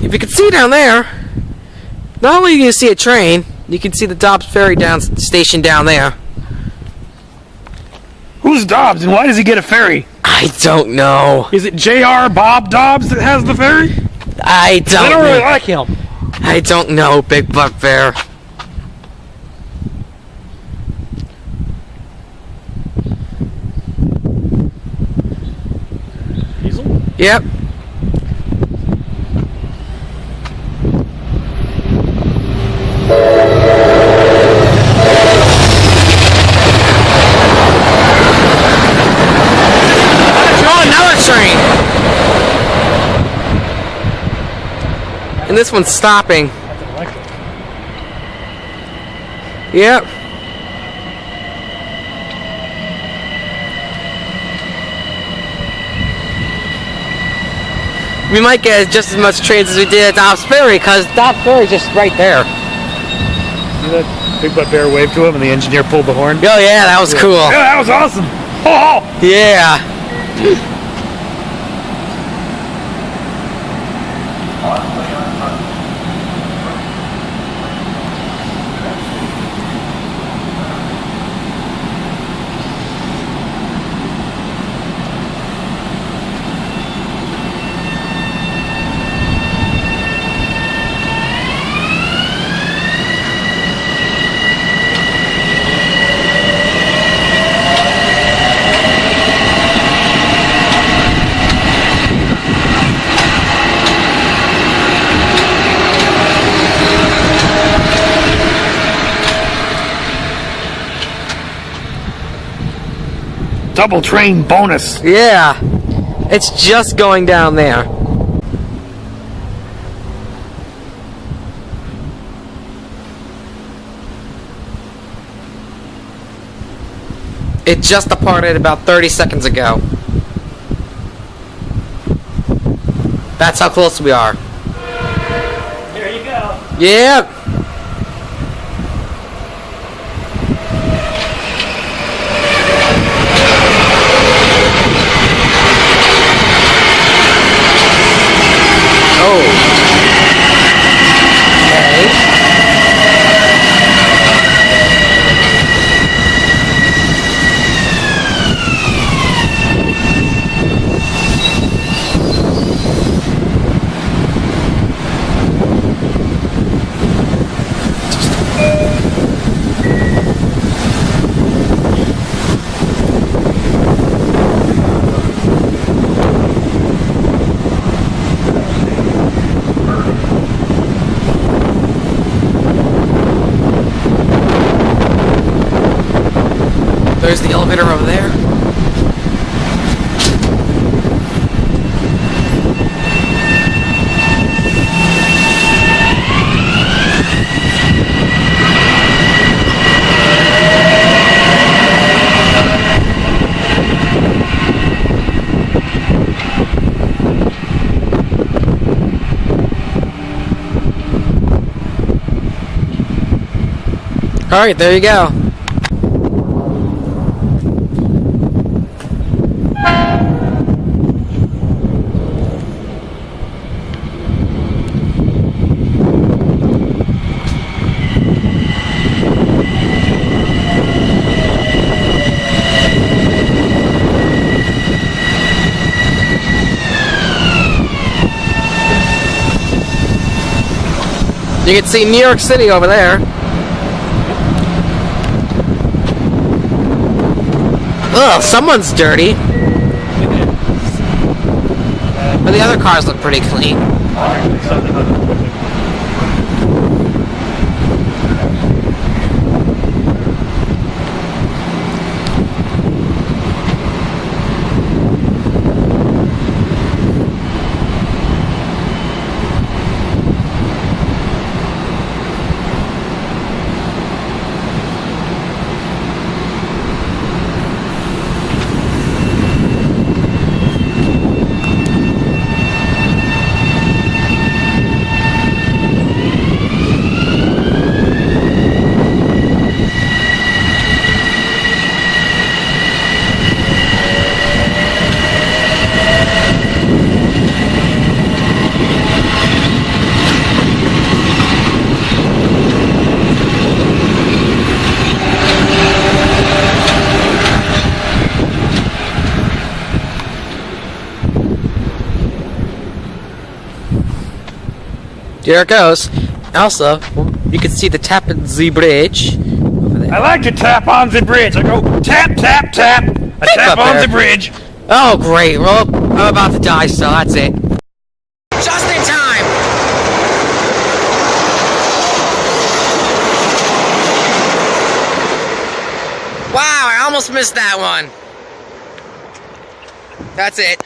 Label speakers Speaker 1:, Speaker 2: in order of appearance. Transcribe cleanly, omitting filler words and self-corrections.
Speaker 1: If you can see down there, not only can you see a train, you can see the Dobbs Ferry station down there.
Speaker 2: Who's Dobbs and why does he get a ferry?
Speaker 1: I don't know.
Speaker 2: Is it J.R. Bob Dobbs that has the ferry?
Speaker 1: I don't
Speaker 2: really like him.
Speaker 1: I don't know, Big Butt Bear.
Speaker 2: Diesel?
Speaker 1: Yep. Train. And this one's stopping. Yep. We might get just as much trains as we did at Dobbs Ferry, because Dobbs Ferry is just right there.
Speaker 2: See that Big Butt Bear waved to him and the engineer pulled the horn?
Speaker 1: Oh yeah, that was cool.
Speaker 2: Yeah, that was awesome. Oh!
Speaker 1: Yeah.
Speaker 2: Double train bonus.
Speaker 1: Yeah. It's just going down there. It just departed about 30 seconds ago. That's how close we are.
Speaker 2: There you go.
Speaker 1: Yep. There's the elevator over there. All right, there you go. You can see New York City over there. Ugh, someone's dirty. But the other cars look pretty clean. Here it goes. Also, you can see the Tappan Zee Bridge over there.
Speaker 2: I like to tap on the bridge. I go tap, tap, tap. I tap on the bridge.
Speaker 1: Oh, great. Well, I'm about to die, so that's it. Just in time. Wow, I almost missed that one. That's it.